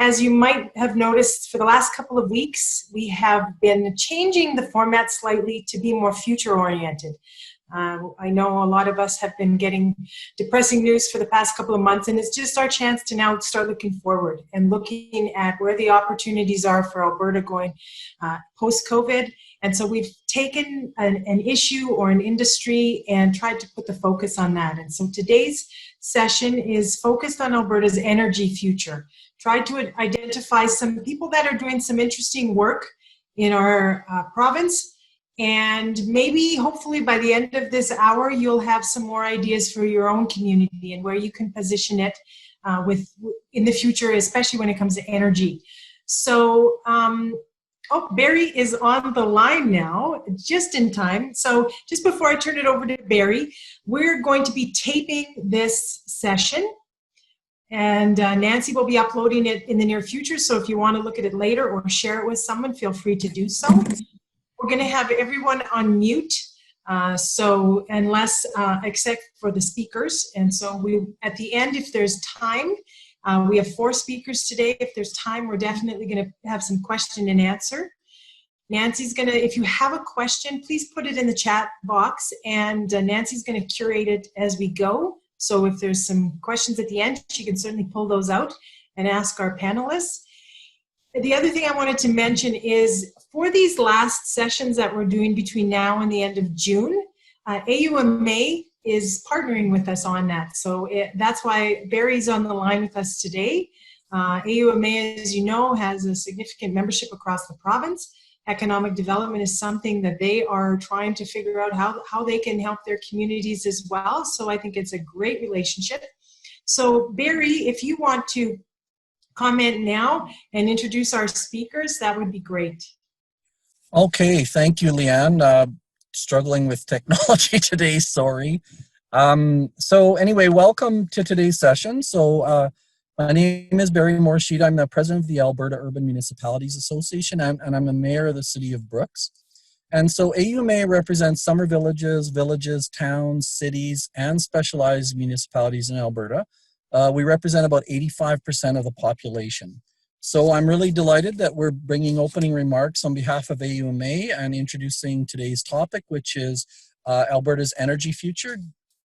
As you might have noticed, for the last couple of weeks, we have been changing the format slightly to be more future-oriented. I know a lot of us have been getting depressing news for the past couple of months, and it's just our chance to now start looking forward and looking at where the opportunities are for Alberta going post-COVID. And so we've taken an issue or an industry and tried to put the focus on that. And so today's session is focused on Alberta's energy future. Tried to identify some people that are doing some interesting work in our province. And maybe, hopefully, by the end of this hour, you'll have some more ideas for your own community and where you can position it in the future, especially when it comes to energy. So, Barry is on the line now, just in time. So just before I turn it over to Barry, we're going to be taping this session. And Nancy will be uploading it in the near future. So if you want to look at it later or share it with someone, feel free to do so. We're going to have everyone on mute, so unless except for the speakers. And so at the end, if there's time, we have 4 speakers today. If there's time, we're definitely going to have some question and answer. Nancy's going to, if you have a question, please put it in the chat box, and Nancy's going to curate it as we go. So if there's some questions at the end, she can certainly pull those out and ask our panelists. The other thing I wanted to mention is for these last sessions that we're doing between now and the end of June, AUMA is partnering with us on that. So that's why Barry's on the line with us today. AUMA, as you know, has a significant membership across the province. Economic development is something that they are trying to figure out how they can help their communities as well. So I think it's a great relationship. So Barry, if you want to comment now and introduce our speakers, that would be great. Okay, thank you, Leanne. Struggling with technology today, sorry. So anyway, welcome to today's session. So my name is Barry Morsheed. I'm the president of the Alberta Urban Municipalities Association, and I'm the mayor of the city of Brooks. And so AUMA represents summer villages, towns, cities, and specialized municipalities in Alberta. We represent about 85% of the population. So I'm really delighted that we're bringing opening remarks on behalf of AUMA and introducing today's topic, which is Alberta's energy future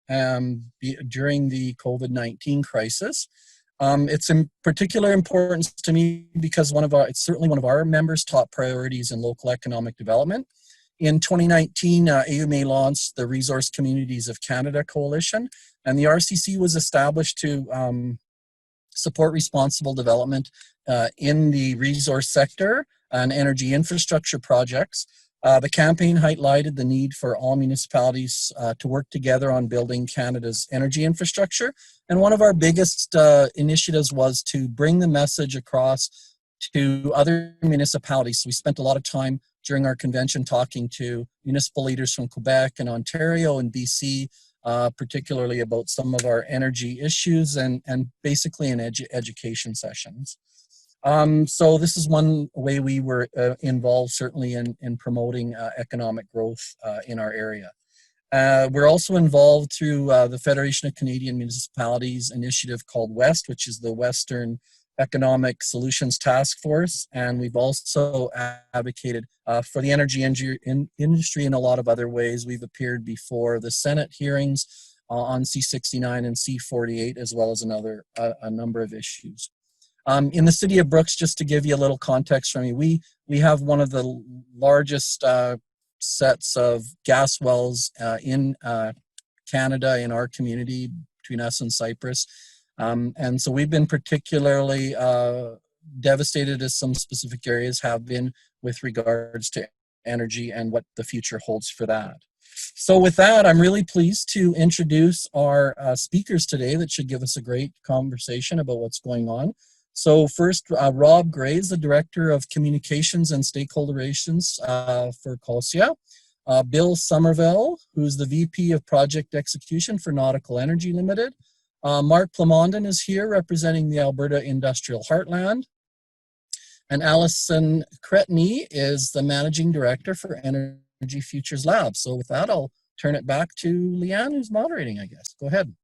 during the COVID-19 crisis. It's in particular importance to me because it's certainly one of our members' top priorities in local economic development. In 2019, AUMA launched the Resource Communities of Canada Coalition, and the RCC was established to support responsible development in the resource sector and energy infrastructure projects. The campaign highlighted the need for all municipalities to work together on building Canada's energy infrastructure. And one of our biggest initiatives was to bring the message across to other municipalities. So we spent a lot of time during our convention talking to municipal leaders from Quebec and Ontario and BC, particularly about some of our energy issues and basically in education sessions. So this is one way we were involved certainly in promoting economic growth in our area. We're also involved through the Federation of Canadian Municipalities initiative called WEST, which is the Western Economic Solutions Task Force, and we've also advocated for the energy industry in a lot of other ways. We've appeared before the Senate hearings on C-69 and C-48, as well as a number of issues. In the city of Brooks, just to give you a little context from me, we have one of the largest sets of gas wells in Canada in our community between us and Cyprus. And so we've been particularly devastated, as some specific areas have been, with regards to energy and what the future holds for that. So with that, I'm really pleased to introduce our speakers today that should give us a great conversation about what's going on. So first, Rob Gray is the Director of Communications and Stakeholder Relations for COSIA. Bill Somerville, who's the VP of Project Execution for Nauticol Energy Limited. Mark Plamondon is here representing the Alberta Industrial Heartland. And Allison Cretney is the Managing Director for Energy Futures Lab. So with that, I'll turn it back to Leanne, who's moderating, I guess. Go ahead.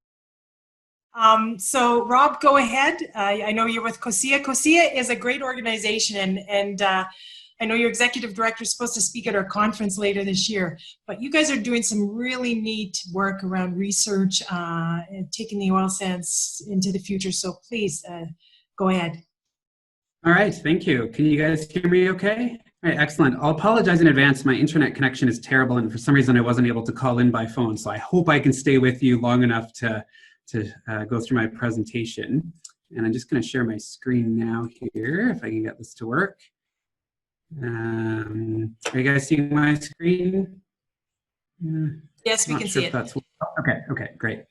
So Rob, go ahead. I know you're with COSIA. COSIA is a great organization, and I know your executive director is supposed to speak at our conference later this year, but you guys are doing some really neat work around research and taking the oil sands into the future. So please go ahead. All right, thank you. Can you guys hear me okay? All right, excellent. I'll apologize in advance. My internet connection is terrible, and for some reason I wasn't able to call in by phone, so I hope I can stay with you long enough to go through my presentation. And I'm just going to share my screen now here, if I can get this to work. Are you guys seeing my screen? Yes, we can see it. Okay, great.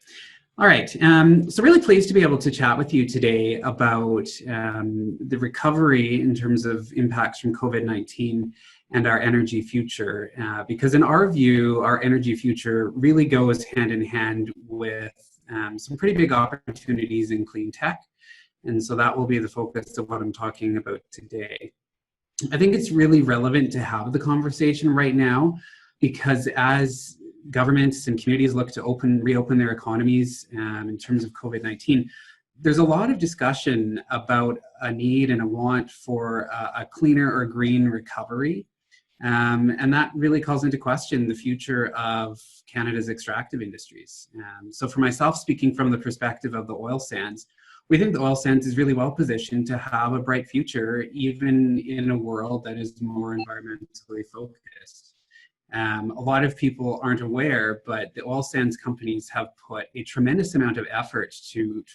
All right, so really pleased to be able to chat with you today about the recovery in terms of impacts from COVID-19 and our energy future, because in our view, our energy future really goes hand in hand with some pretty big opportunities in clean tech. And so that will be the focus of what I'm talking about today. I think it's really relevant to have the conversation right now, because as governments and communities look to reopen their economies in terms of COVID-19, there's a lot of discussion about a need and a want for a cleaner or green recovery. And that really calls into question the future of Canada's extractive industries. So for myself, speaking from the perspective of the oil sands, we think the oil sands is really well positioned to have a bright future, even in a world that is more environmentally focused. A lot of people aren't aware, but the oil sands companies have put a tremendous amount of effort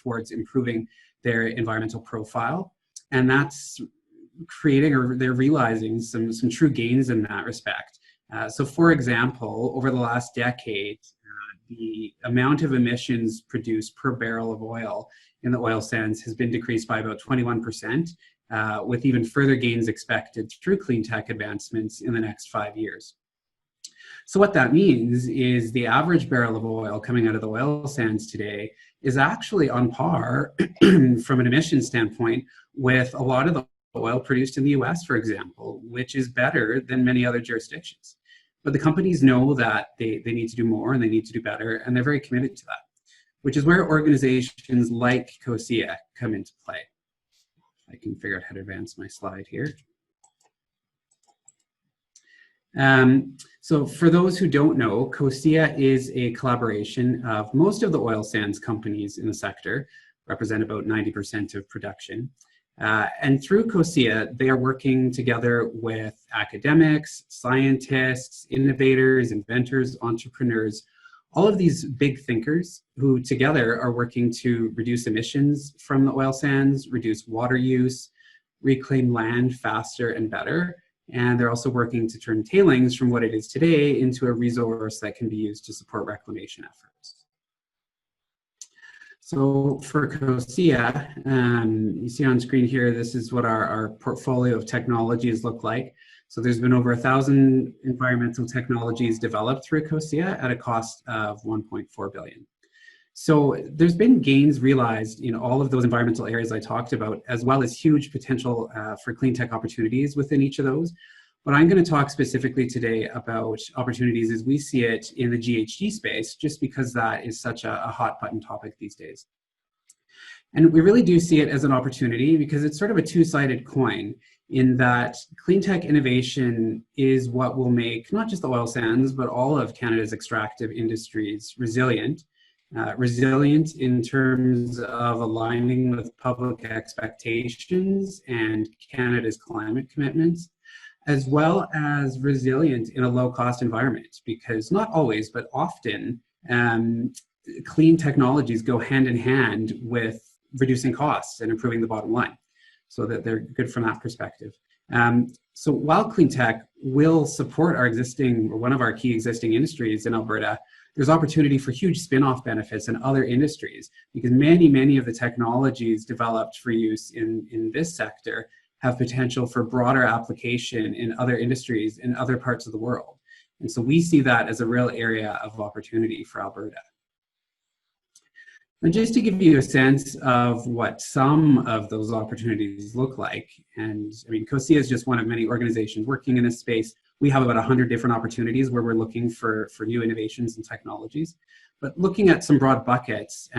towards improving their environmental profile, and that's creating, or they're realizing some true gains in that respect. So for example, over the last decade, the amount of emissions produced per barrel of oil in the oil sands has been decreased by about 21%, with even further gains expected through clean tech advancements in the next 5 years. So what that means is the average barrel of oil coming out of the oil sands today is actually on par from an emission standpoint with a lot of the oil produced in the US, for example, which is better than many other jurisdictions. But the companies know that they need to do more and they need to do better, and they're very committed to that, which is where organizations like COSIA come into play. I can figure out how to advance my slide here. So for those who don't know, COSIA is a collaboration of most of the oil sands companies in the sector, represent about 90% of production. And through COSIA, they are working together with academics, scientists, innovators, inventors, entrepreneurs, all of these big thinkers who together are working to reduce emissions from the oil sands, reduce water use, reclaim land faster and better. And they're also working to turn tailings from what it is today into a resource that can be used to support reclamation efforts. So for COSIA, you see on screen here, this is what our portfolio of technologies look like. So there's been over 1,000 environmental technologies developed through COSIA at a cost of $1.4 billion. So there's been gains realized in all of those environmental areas I talked about, as well as huge potential for clean tech opportunities within each of those. But I'm going to talk specifically today about opportunities as we see it in the GHG space, just because that is such a hot button topic these days. And we really do see it as an opportunity because it's sort of a two-sided coin, in that clean tech innovation is what will make not just the oil sands, but all of Canada's extractive industries resilient. Resilient in terms of aligning with public expectations and Canada's climate commitments, as well as resilient in a low-cost environment, because not always, but often, clean technologies go hand in hand with reducing costs and improving the bottom line, so that they're good from that perspective. So while clean tech will support our existing, or one of our key existing industries in Alberta, there's opportunity for huge spin-off benefits in other industries, because many of the technologies developed for use in this sector have potential for broader application in other industries in other parts of the world. And so we see that as a real area of opportunity for Alberta. And just to give you a sense of what some of those opportunities look like, and I mean, COSIA is just one of many organizations working in this space. We have about 100 different opportunities where we're looking for new innovations and technologies. But looking at some broad buckets,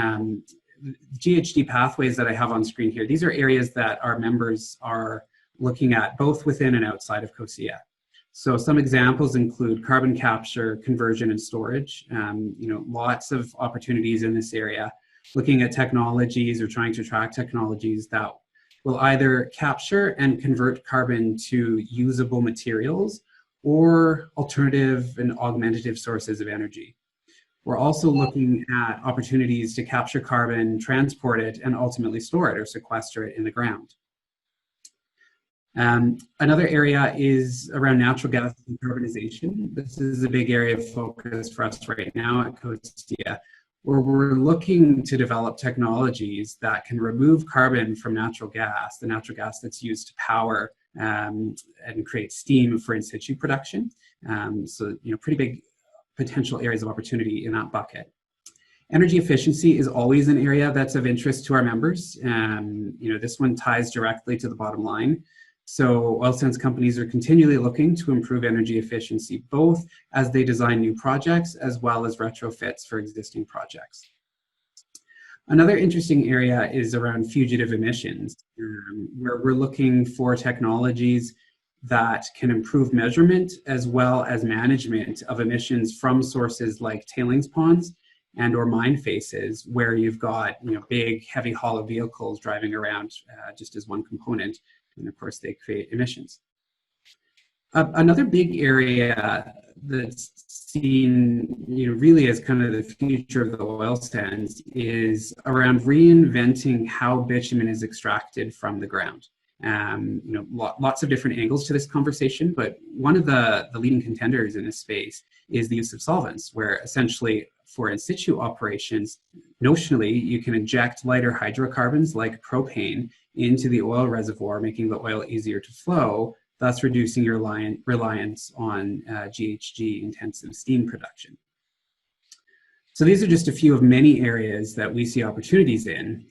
GHG pathways that I have on screen here, these are areas that our members are looking at both within and outside of COSIA. So some examples include carbon capture, conversion, and storage. Lots of opportunities in this area, looking at technologies or trying to track technologies that will either capture and convert carbon to usable materials or alternative and augmentative sources of energy. We're also looking at opportunities to capture carbon, transport it, and ultimately store it or sequester it in the ground. Another area is around natural gas decarbonization. This is a big area of focus for us right now at COSIA, where we're looking to develop technologies that can remove carbon from natural gas, the natural gas that's used to power and create steam for in situ production. Pretty big potential areas of opportunity in that bucket. Energy efficiency is always an area that's of interest to our members. This one ties directly to the bottom line. So oil sands companies are continually looking to improve energy efficiency, both as they design new projects as well as retrofits for existing projects. Another interesting area is around fugitive emissions, where we're looking for technologies that can improve measurement as well as management of emissions from sources like tailings ponds and or mine faces, where you've got big, heavy haul vehicles driving around just as one component. And of course, they create emissions. Another big area that's seen, really as kind of the future of the oil sands is around reinventing how bitumen is extracted from the ground. Lots of different angles to this conversation, but one of the leading contenders in this space is the use of solvents, where essentially for in situ operations, notionally, you can inject lighter hydrocarbons like propane into the oil reservoir, making the oil easier to flow, thus reducing your reliance on GHG intensive steam production. So these are just a few of many areas that we see opportunities in.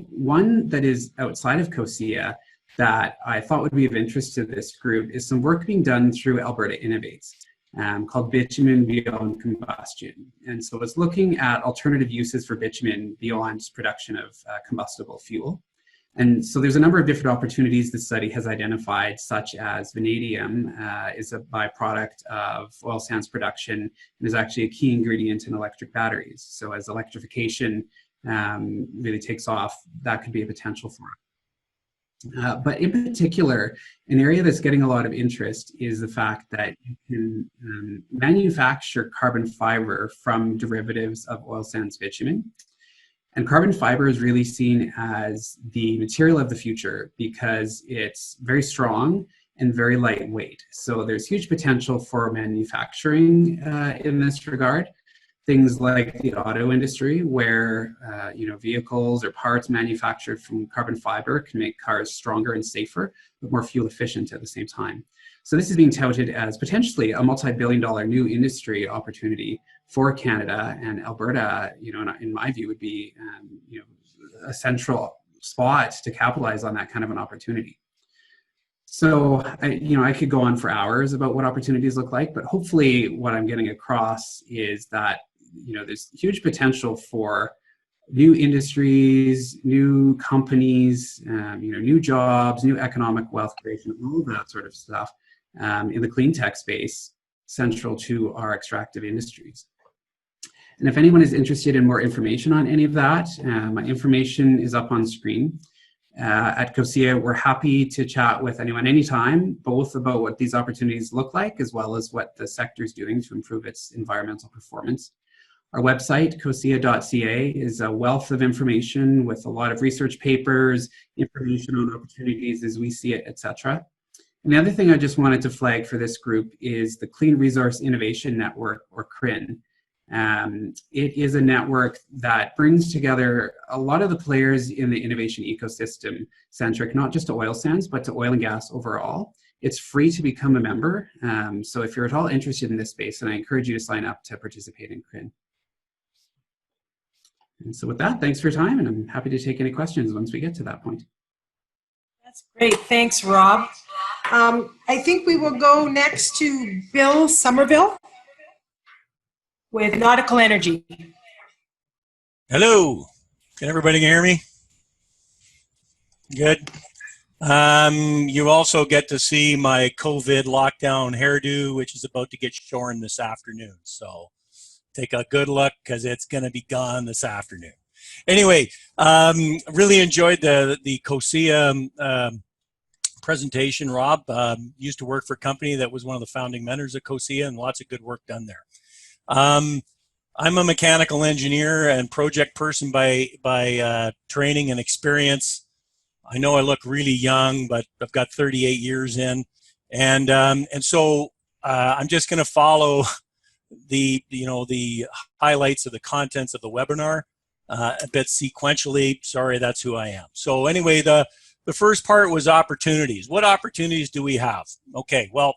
One that is outside of COSIA that I thought would be of interest to this group is some work being done through Alberta Innovates called Bitumen Beyond Combustion. And so it's looking at alternative uses for bitumen beyond production of combustible fuel. And so there's a number of different opportunities the study has identified, such as vanadium is a byproduct of oil sands production and is actually a key ingredient in electric batteries. So as electrification really takes off, that could be a potential for it. But in particular, an area that's getting a lot of interest is the fact that you can manufacture carbon fiber from derivatives of oil sands bitumen. And carbon fiber is really seen as the material of the future because it's very strong and very lightweight. So there's huge potential for manufacturing in this regard. Things like the auto industry, where vehicles or parts manufactured from carbon fiber can make cars stronger and safer, but more fuel efficient at the same time. So this is being touted as potentially a multi-billion-dollar new industry opportunity for Canada, and Alberta, in my view, would be a central spot to capitalize on that kind of an opportunity. So, I could go on for hours about what opportunities look like, but hopefully what I'm getting across is that, there's huge potential for new industries, new companies, new jobs, new economic wealth creation, all of that sort of stuff in the clean tech space, central to our extractive industries. And if anyone is interested in more information on any of that, my information is up on screen. At COSIA, we're happy to chat with anyone anytime, both about what these opportunities look like, as well as what the sector is doing to improve its environmental performance. Our website, cosia.ca, is a wealth of information with a lot of research papers, information on opportunities as we see it, etc. And the other thing I just wanted to flag for this group is the Clean Resource Innovation Network, or CRIN. It is a network that brings together a lot of the players in the innovation ecosystem, centric not just to oil sands, but to oil and gas overall. It's free to become a member. So if you're at all interested in this space, then I encourage you to sign up to participate in CRIN. And so with that, thanks for your time, and I'm happy to take any questions once we get to that point. That's great. Thanks, Rob. I think we will go next to Bill Somerville with Nauticol Energy. Hello. Can everybody hear me? Good. You also get to see my COVID lockdown hairdo, which is about to get shorn this afternoon. So take a good look because it's going to be gone this afternoon. Anyway, really enjoyed the COSIA presentation. Rob used to work for a company that was one of the founding mentors of COSIA, and lots of good work done there. I'm a mechanical engineer and project person by training and experience. I know I look really young, but I've got 38 years in, and so I'm just going to follow the highlights of the contents of the webinar a bit sequentially. Sorry, that's who I am. So anyway, the first part was opportunities. What opportunities do we have? Okay, well,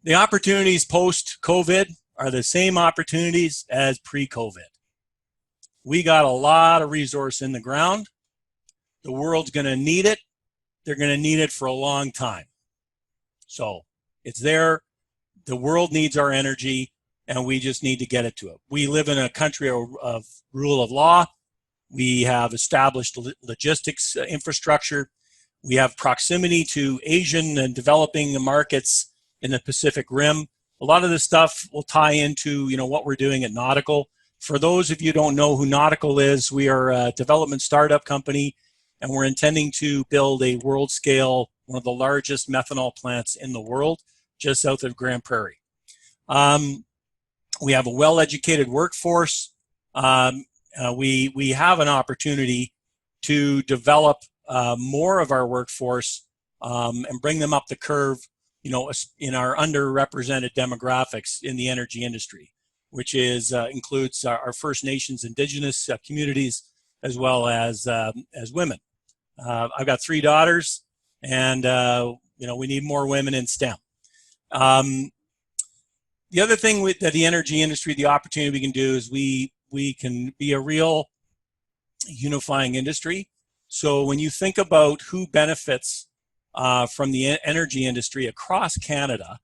the opportunities post-COVID are the same opportunities as pre-COVID. We got a lot of resource in the ground. The world's going to need it. They're going to need it for a long time. So it's there. The world needs our energy, and we just need to get it to it. We live in a country of rule of law. We have established logistics infrastructure. We have proximity to Asian and developing markets in the Pacific Rim. A lot of this stuff will tie into what we're doing at Nauticol. For those of you who don't know who Nauticol is, we are a development startup company, and we're intending to build a world scale, one of the largest methanol plants in the world, just south of Grand Prairie. We have a well-educated workforce. We have an opportunity to develop more of our workforce and bring them up the curve, in our underrepresented demographics in the energy industry, which includes our First Nations, Indigenous communities, as well as women. I've got 3 daughters, and we need more women in STEM. The other thing that the energy industry, the opportunity we can do is we can be a real unifying industry. So when you think about who benefits from the energy industry across Canada,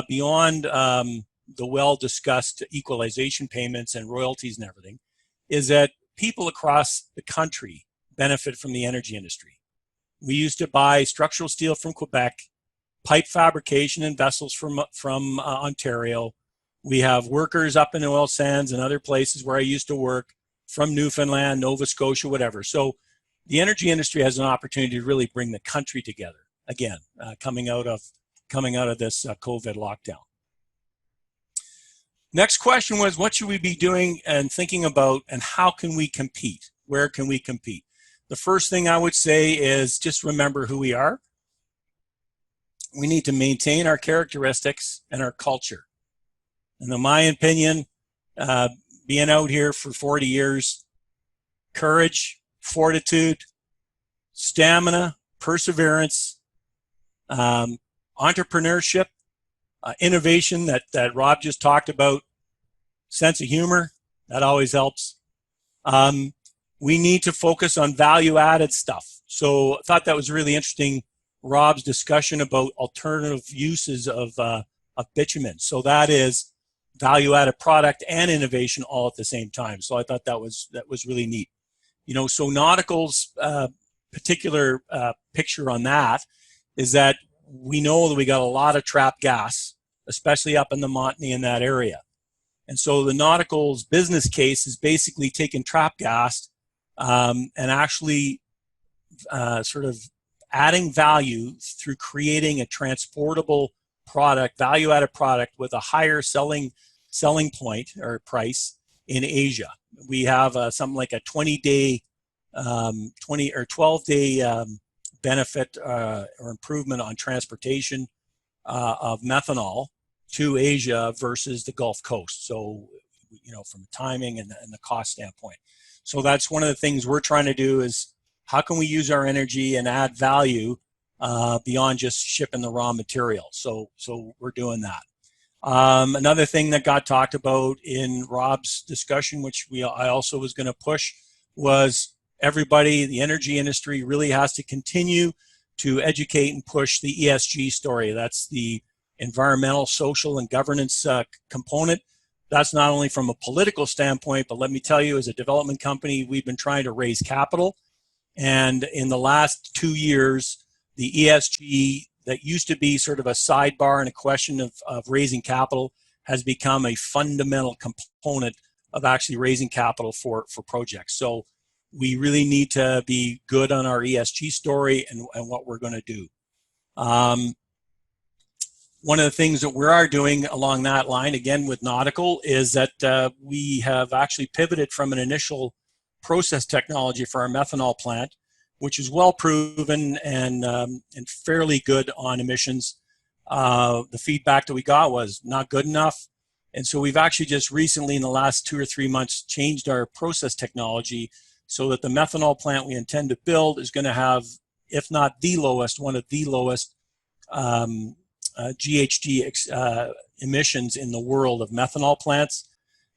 beyond the well-discussed equalization payments and royalties and everything, is that people across the country benefit from the energy industry. We used to buy structural steel from Quebec, pipe fabrication and vessels from Ontario. We have workers up in oil sands and other places where I used to work from Newfoundland, Nova Scotia, whatever. So the energy industry has an opportunity to really bring the country together again, coming out of this COVID lockdown. Next question was, what should we be doing and thinking about, and how can we compete? Where can we compete? The first thing I would say is just remember who we are. We need to maintain our characteristics and our culture. And in my opinion, being out here for 40 years, courage, fortitude, stamina, perseverance, entrepreneurship, innovation that Rob just talked about, sense of humor, that always helps. We need to focus on value-added stuff. So I thought that was really interesting, Rob's discussion about alternative uses of bitumen. So that is value-added product and innovation all at the same time. So I thought that was really neat. So Nauticol's particular picture on that is that we know that we got a lot of trapped gas, especially up in the Montney in that area. And so the Nauticol's business case is basically taking trapped gas and actually sort of adding value through creating a transportable product, value-added product with a higher selling point or price in Asia. We have something like a 20-day, 20 or 12-day benefit or improvement on transportation of methanol to Asia versus the Gulf Coast. So, from a timing and the cost standpoint. So that's one of the things we're trying to do is how can we use our energy and add value beyond just shipping the raw material. So we're doing that. Another thing that got talked about in Rob's discussion, which I also was going to push, was everybody, the energy industry really has to continue to educate and push the ESG story. That's the environmental, social, and governance component That's not only from a political standpoint, but let me tell you, as a development company, we've been trying to raise capital. And in the last 2 years, the ESG that used to be sort of a sidebar and a question of raising capital has become a fundamental component of actually raising capital for projects. So we really need to be good on our ESG story and what we're going to do. One of the things that we are doing along that line, again with Nauticol, is that we have actually pivoted from an initial process technology for our methanol plant, which is well proven and fairly good on emissions. The feedback that we got was not good enough. And so we've actually just recently, in the last 2 or 3 months, changed our process technology so that the methanol plant we intend to build is going to have, if not the lowest, one of the lowest GHG emissions in the world of methanol plants.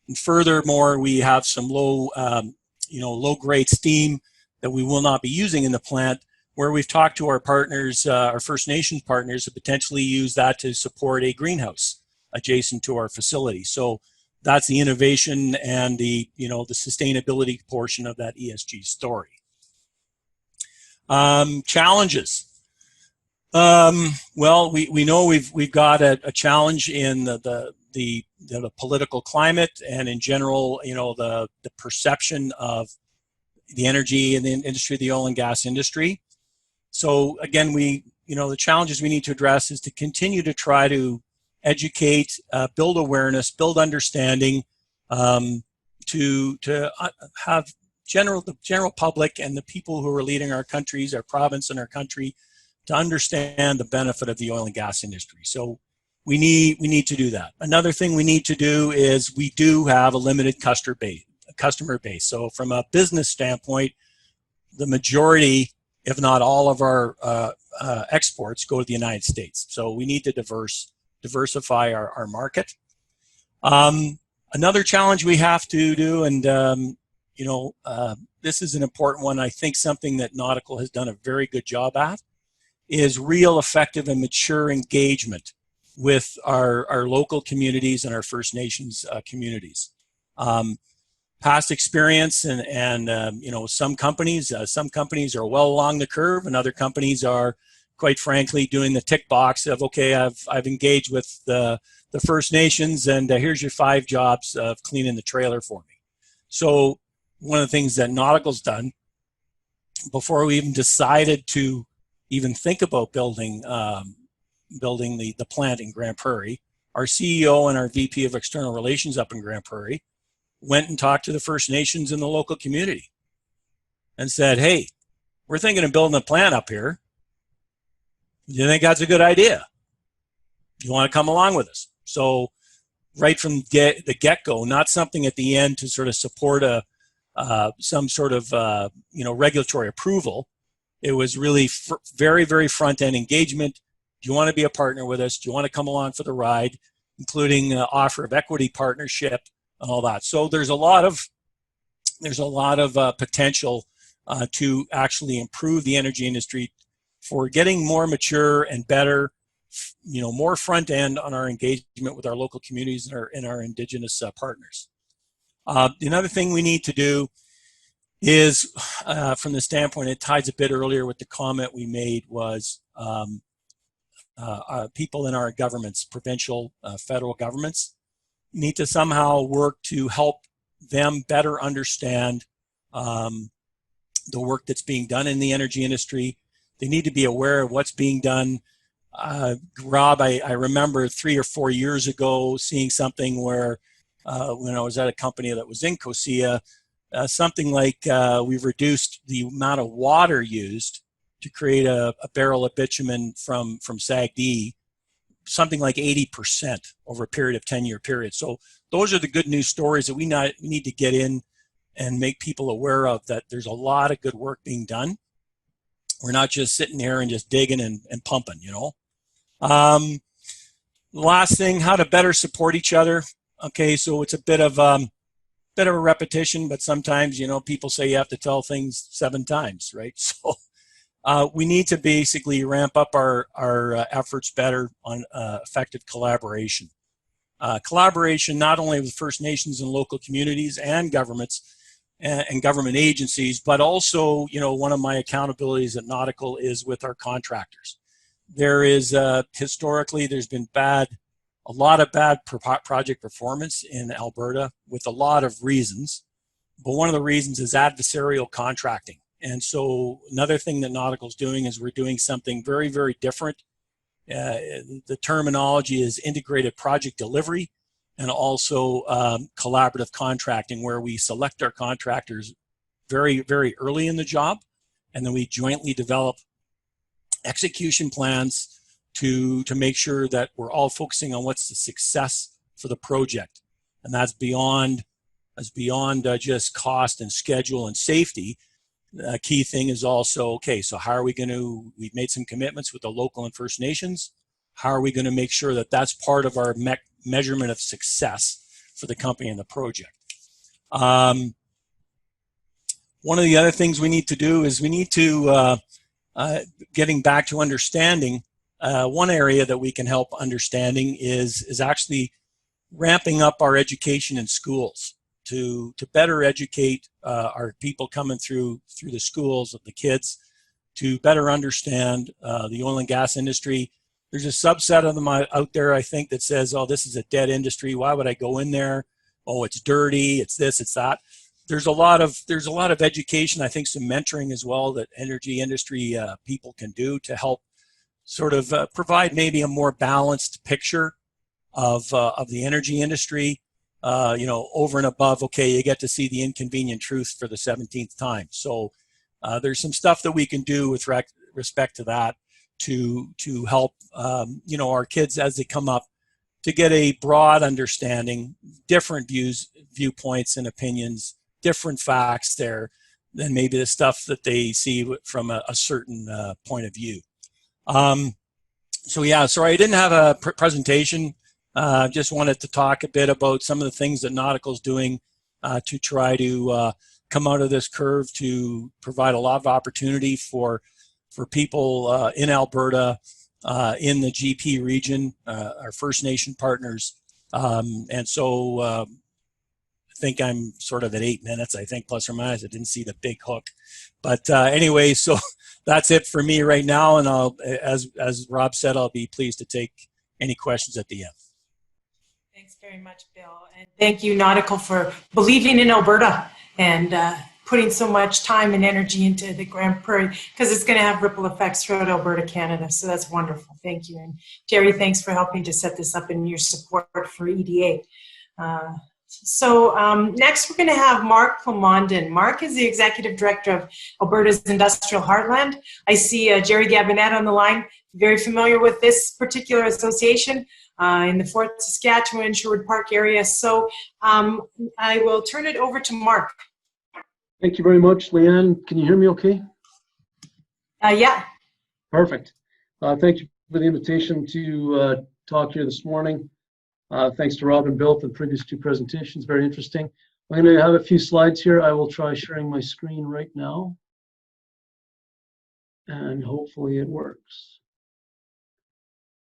And furthermore, we have some low-grade steam that we will not be using in the plant, where we've talked to our partners, our First Nations partners, to potentially use that to support a greenhouse adjacent to our facility. So that's the innovation and the the sustainability portion of that ESG story. Challenges. Well, we know we've got a challenge in the political climate, and in general, the perception of the energy and the industry, the oil and gas industry. So again, the challenges we need to address is to continue to try to educate, build awareness, build understanding, to have the general public and the people who are leading our countries, our province and our country, to understand the benefit of the oil and gas industry. So we need to do that. Another thing we need to do is we do have a limited customer base. So from a business standpoint, the majority, if not all of our exports go to the United States. So we need to diversify our market. Another challenge we have to do, and this is an important one, I think something that Nauticol has done a very good job at, is real effective and mature engagement with our local communities and our First Nations communities. Past experience and some companies are well along the curve, and other companies are, quite frankly, doing the tick box of, okay, I've engaged with the First Nations, and here's your 5 jobs of cleaning the trailer for me. So one of the things that Nauticol's done before we even decided to even think about building the plant in Grand Prairie, our CEO and our VP of External Relations up in Grand Prairie went and talked to the First Nations in the local community and said, hey, we're thinking of building a plant up here. Do you think that's a good idea? Do you want to come along with us? So right from the get-go, not something at the end to sort of support some sort of regulatory approval. It was really very, very front-end engagement. Do you want to be a partner with us? Do you want to come along for the ride, including offer of equity partnership and all that? So there's a lot of potential to actually improve the energy industry for getting more mature and better, more front end on our engagement with our local communities and our Indigenous partners. Another thing we need to do is, from the standpoint, it ties a bit earlier with the comment we made, was people in our governments, provincial, federal governments, need to somehow work to help them better understand the work that's being done in the energy industry. They need to be aware of what's being done. Rob, I remember 3 or 4 years ago seeing something where when I was at a company that was in COSIA, something like we've reduced the amount of water used to create a barrel of bitumen from SAGD, something like 80% over a period of 10-year period. So those are the good news stories that we need to get in and make people aware of, that there's a lot of good work being done. We're not just sitting here and just digging and pumping, The last thing, how to better support each other. Okay, so it's a bit of a repetition, but sometimes, people say you have to tell things 7 times, right? So we need to basically ramp up our efforts better on effective collaboration. collaboration not only with First Nations and local communities and governments and government agencies, but also, you know, one of my accountabilities at Nauticol is with our contractors. There is, historically, there's been a lot of bad project performance in Alberta with a lot of reasons, but one of the reasons is adversarial contracting. And so another thing that Nauticol's doing is we're doing something very, very different. The terminology is integrated project delivery and also collaborative contracting, where we select our contractors very, very early in the job, and then we jointly develop execution plans to make sure that we're all focusing on what's the success for the project. And that's beyond just cost and schedule and safety. A key thing is also, okay, so how are we going to, we've made some commitments with the local and First Nations. How are we going to make sure that that's part of our measurement of success for the company and the project? One of the other things we need to do is we need to, getting back to understanding, one area that we can help understanding is actually ramping up our education in schools to better educate our people coming through the schools, of the kids, to better understand the oil and gas industry. There's a subset of them out there, I think, that says, oh, this is a dead industry. Why would I go in there? Oh, it's dirty. It's this, it's that. There's a lot of education, I think some mentoring as well that energy industry people can do to help sort of provide maybe a more balanced picture of the energy industry, you know, over and above, okay, you get to see the inconvenient truth for the 17th time. So there's some stuff that we can do with respect to that to help, you know, our kids as they come up to get a broad understanding, different viewpoints and opinions, different facts there than maybe the stuff that they see from a certain point of view. So yeah, sorry, I didn't have a presentation. Just wanted to talk a bit about some of the things that Nauticol's doing to try to come out of this curve, to provide a lot of opportunity for people in Alberta, in the GP region, our First Nation partners. And so I think I'm sort of at 8 minutes, I think, plus or minus. I didn't see the big hook. But anyway, so that's it for me right now. And I'll, as Rob said, I'll be pleased to take any questions at the end. Thanks very much, Bill. And thank you, Nauticol, for believing in Alberta and putting so much time and energy into the Grand Prairie, because it's going to have ripple effects throughout Alberta, Canada. So that's wonderful. Thank you. And Jerry, thanks for helping to set this up and your support for EDA. Next, we're going to have Mark Plamondon. Mark is the Executive Director of Alberta's Industrial Heartland. I see Jerry Gabinet on the line, very familiar with this particular association in the Fort Saskatchewan, Sherwood Park area. So I will turn it over to Mark. Thank you very much, Leanne. Can you hear me okay? Yeah. Perfect. Thank you for the invitation to talk here this morning. Thanks to Rob and Bill for the previous two presentations, very interesting. I'm going to have a few slides here. I will try sharing my screen right now, and hopefully it works.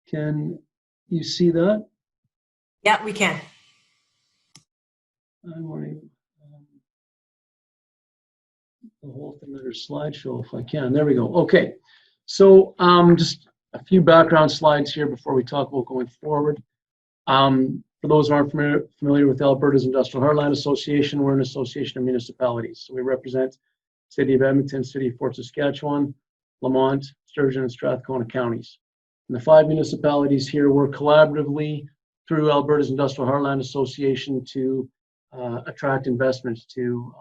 Can you see that? Yeah, we can. I'm wondering the whole thing under slideshow if I can. There we go. Okay, so just a few background slides here before we talk about going forward. For those who aren't familiar with Alberta's Industrial Heartland Association, we're an association of municipalities. So we represent City of Edmonton, City of Fort Saskatchewan, Lamont, Sturgeon, and Strathcona counties. And the 5 municipalities here work collaboratively through Alberta's Industrial Heartland Association to attract investments to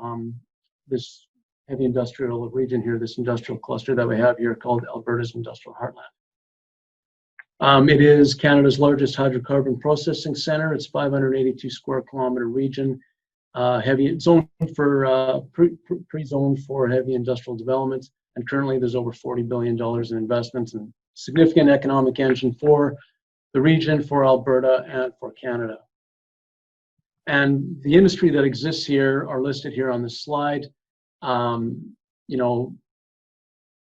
this heavy industrial region here, this industrial cluster that we have here called Alberta's Industrial Heartland. It is Canada's largest hydrocarbon processing center. It's 582 square kilometer region, heavy zone for pre-zoned for heavy industrial development. And currently there's over $40 billion in investments and significant economic engine for the region, for Alberta, and for Canada. And the industry that exists here are listed here on this slide. You know,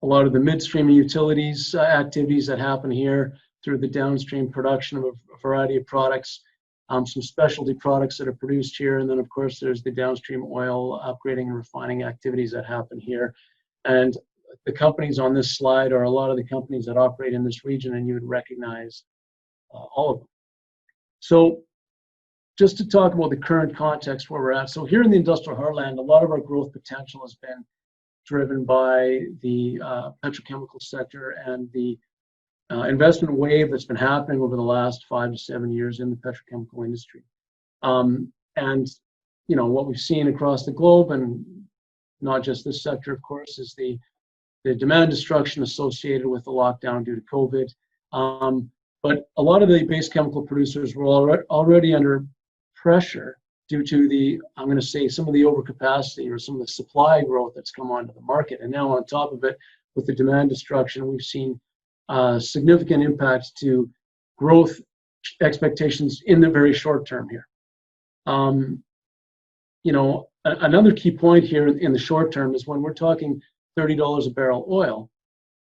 a lot of the midstream and utilities activities that happen here through the downstream production of a variety of products. some specialty products that are produced here, and then of course there's the downstream oil upgrading and refining activities that happen here. And the companies on this slide are a lot of the companies that operate in this region, and you would recognize all of them. So just to talk about the current context where we're at. So here in the industrial heartland, a lot of our growth potential has been driven by the petrochemical sector and the investment wave that's been happening over the last 5 to 7 years in the petrochemical industry. And you know, what we've seen across the globe, and not just this sector, of course, is the demand destruction associated with the lockdown due to COVID. But a lot of the base chemical producers were already under pressure due to the, I'm going to say, some of the overcapacity or some of the supply growth that's come onto the market. And now on top of it, with the demand destruction, we've seen significant impacts to growth expectations in the very short term here. You know, another key point here in the short term is when we're talking $30 a barrel oil,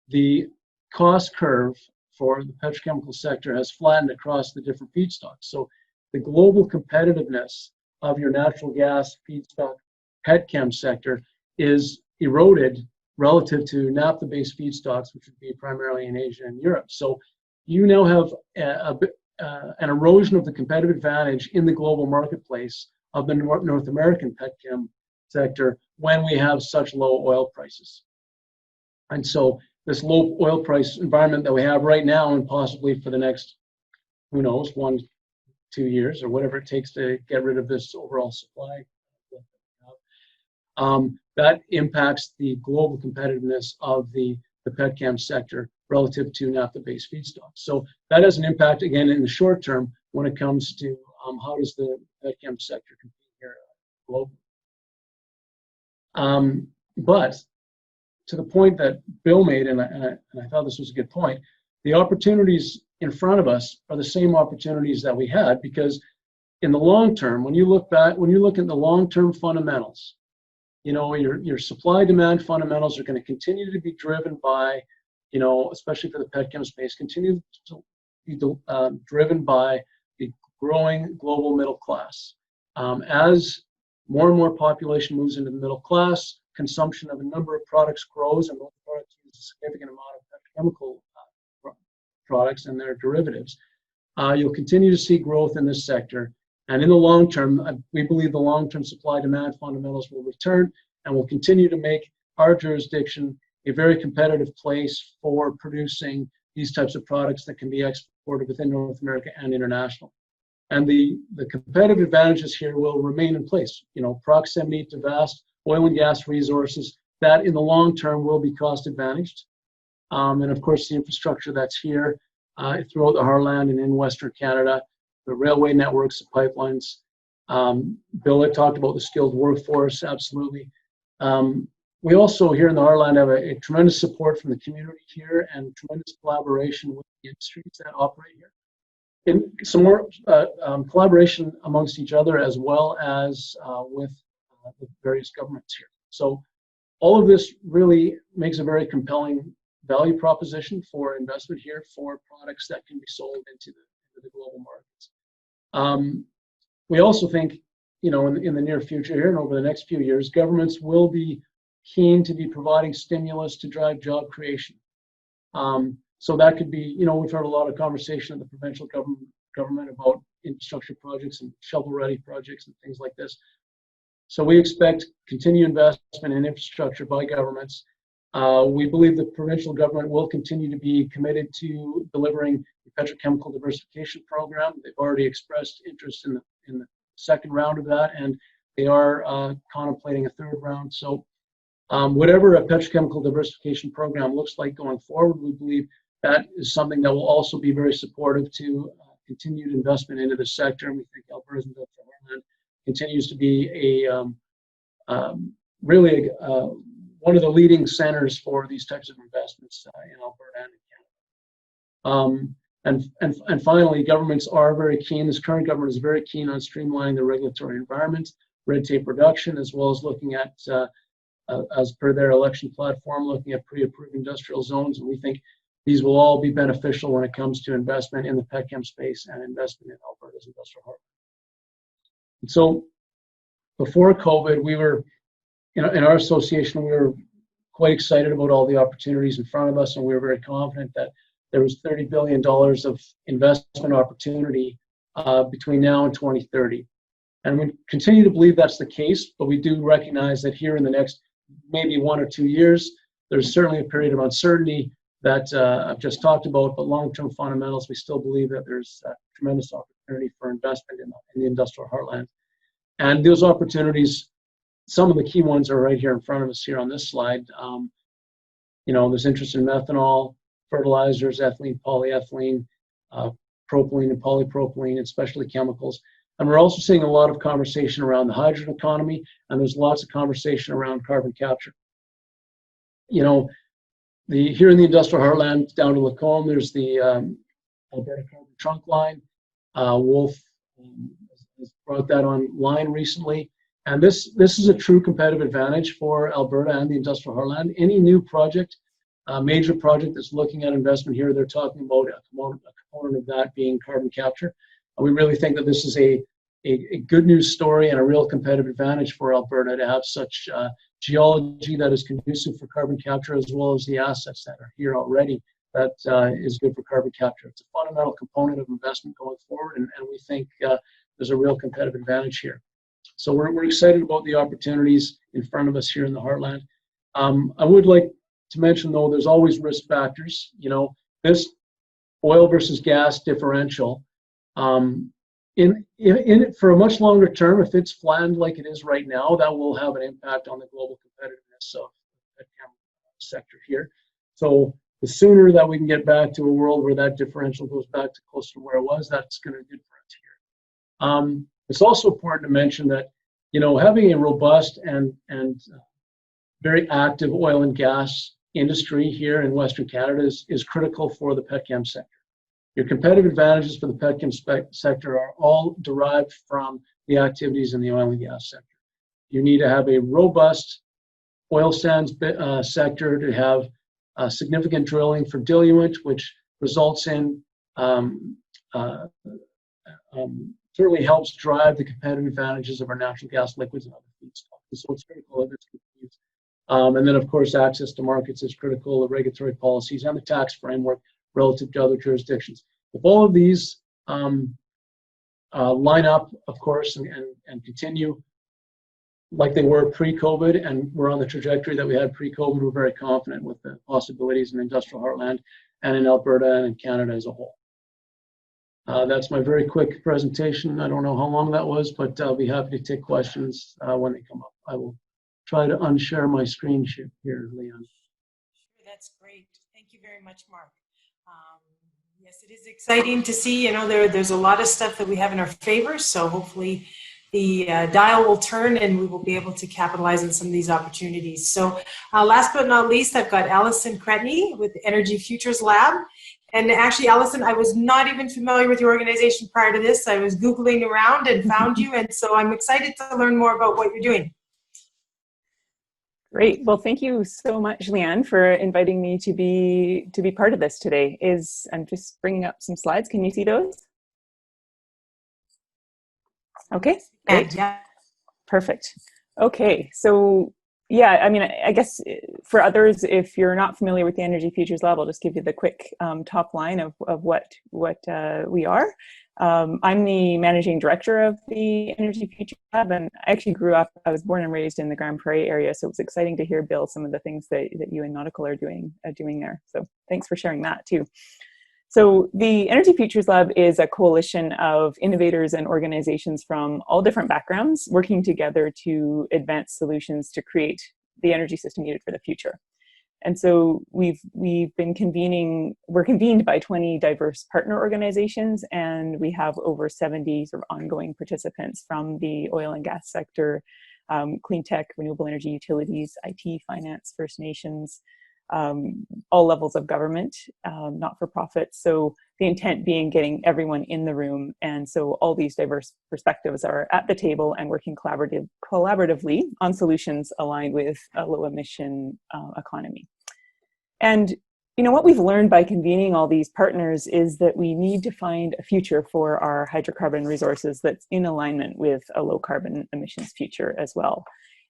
the cost curve for the petrochemical sector has flattened across the different feedstocks. So the global competitiveness of your natural gas feedstock petchem sector is eroded relative to naphtha-based feedstocks, which would be primarily in Asia and Europe. So you now have an erosion of the competitive advantage in the global marketplace of the North American petchem sector when we have such low oil prices. And so this low oil price environment that we have right now, and possibly for the next, who knows, 1-2 years or whatever it takes to get rid of this overall supply, that impacts the global competitiveness of the petchem sector relative to naphtha-based feedstocks. So that has an impact, again, in the short term when it comes to how does the petchem sector compete here globally. But to the point that Bill made, and I thought this was a good point, the opportunities in front of us are the same opportunities that we had, because in the long term, when you look at the long-term fundamentals, you know, your supply-demand fundamentals are going to continue to be driven by, you know, especially for the petchem space, continue to be driven by the growing global middle class. As more and more population moves into the middle class, consumption of a number of products grows, and those products use a significant amount of petrochemical products and their derivatives. You'll continue to see growth in this sector. And in the long term, we believe the long-term supply-demand fundamentals will return and will continue to make our jurisdiction a very competitive place for producing these types of products that can be exported within North America and international. And the competitive advantages here will remain in place. You know, proximity to vast oil and gas resources that in the long term will be cost advantaged. And of course, the infrastructure that's here throughout the Heartland and in Western Canada, the railway networks, the pipelines. Bill had talked about the skilled workforce, absolutely. We also here in the Heartland have a tremendous support from the community here and tremendous collaboration with the industries that operate here. And some more collaboration amongst each other as well as with the various governments here. So all of this really makes a very compelling value proposition for investment here for products that can be sold into the global markets. We also think, you know, in the near future here and over the next few years, governments will be keen to be providing stimulus to drive job creation. So that could be, you know, we've heard a lot of conversation at the provincial government about infrastructure projects and shovel-ready projects and things like this. So we expect continued investment in infrastructure by governments. We believe the provincial government will continue to be committed to delivering the petrochemical diversification program. They've already expressed interest in the second round of that, and they are contemplating a third round. So whatever a petrochemical diversification program looks like going forward, we believe that is something that will also be very supportive to continued investment into the sector. And we think Alberta's industrial heartland continues to be really one of the leading centers for these types of investments in Alberta and in Canada. And finally, governments are very keen, this current government is very keen on streamlining the regulatory environment, red tape reduction, as well as looking at, as per their election platform, looking at pre-approved industrial zones. And we think these will all be beneficial when it comes to investment in the petchem space and investment in Alberta's industrial heartland. And so before COVID, we were, in our association, we were quite excited about all the opportunities in front of us, and we were very confident that there was $30 billion of investment opportunity between now and 2030. And we continue to believe that's the case, but we do recognize that here in the next maybe 1 or 2 years, there's certainly a period of uncertainty that I've just talked about, but long-term fundamentals, we still believe that there's a tremendous opportunity for investment in the industrial heartland. And those opportunities, some of the key ones are right here in front of us here on this slide. There's interest in methanol, fertilizers, ethylene, polyethylene, propylene and polypropylene, and specialty chemicals. And we're also seeing a lot of conversation around the hydrogen economy, and there's lots of conversation around carbon capture. Here in the industrial heartland down to Lacombe, there's the Alberta Carbon Trunk Line. Wolf has brought that online recently. And this is a true competitive advantage for Alberta and the industrial heartland. Any new project, major project that's looking at investment here, they're talking about a component of that being carbon capture. And we really think that this is a good news story and a real competitive advantage for Alberta to have such geology that is conducive for carbon capture, as well as the assets that are here already that is good for carbon capture. It's a fundamental component of investment going forward, and we think there's a real competitive advantage here. So we're excited about the opportunities in front of us here in the heartland. I would like to mention, though, there's always risk factors. This oil versus gas differential, for a much longer term, if it's flattened like it is right now, that will have an impact on the global competitiveness of the sector here. So the sooner that we can get back to a world where that differential goes back to close to where it was, that's going to be good for us here. It's also important to mention that, having a robust and very active oil and gas industry here in Western Canada is critical for the petchem sector. Your competitive advantages for the petchem sector are all derived from the activities in the oil and gas sector. You need to have a robust oil sands sector to have significant drilling for diluent, which results in certainly helps drive the competitive advantages of our natural gas liquids and other feedstocks. So it's critical that it's continued. And then, of course, access to markets is critical, the regulatory policies and the tax framework relative to other jurisdictions. If all of these line up, of course, and continue like they were pre-COVID, and we're on the trajectory that we had pre-COVID, we're very confident with the possibilities in industrial heartland and in Alberta and in Canada as a whole. That's my very quick presentation. I don't know how long that was, but I'll be happy to take questions when they come up. I will try to unshare my screen here, Leanne. That's great. Thank you very much, Mark. Yes, it is exciting to see, there's a lot of stuff that we have in our favor, so hopefully the dial will turn and we will be able to capitalize on some of these opportunities. So last but not least, I've got Allison Cretney with the Energy Futures Lab. And actually, Allison, I was not even familiar with your organization prior to this. I was Googling around and found you, and so I'm excited to learn more about what you're doing. Great. Well, thank you so much, Leanne, for inviting me to be part of this today. I'm just bringing up some slides. Can you see those? Okay, great. Yeah. Perfect. Okay, so yeah, I guess for others, if you're not familiar with the Energy Futures Lab, I'll just give you the quick top line of what we are. I'm the managing director of the Energy Futures Lab, and I actually I was born and raised in the Grand Prairie area, so it was exciting to hear, Bill, some of the things that you and Nauticol are doing there. So thanks for sharing that too. So the Energy Futures Lab is a coalition of innovators and organizations from all different backgrounds working together to advance solutions to create the energy system needed for the future. And so we're convened by 20 diverse partner organizations, and we have over 70 sort of ongoing participants from the oil and gas sector, clean tech, renewable energy utilities, IT, finance, First Nations, all levels of government, not-for-profits. So the intent being getting everyone in the room. And so all these diverse perspectives are at the table and working collaboratively on solutions aligned with a low emission economy. And what we've learned by convening all these partners is that we need to find a future for our hydrocarbon resources that's in alignment with a low carbon emissions future as well.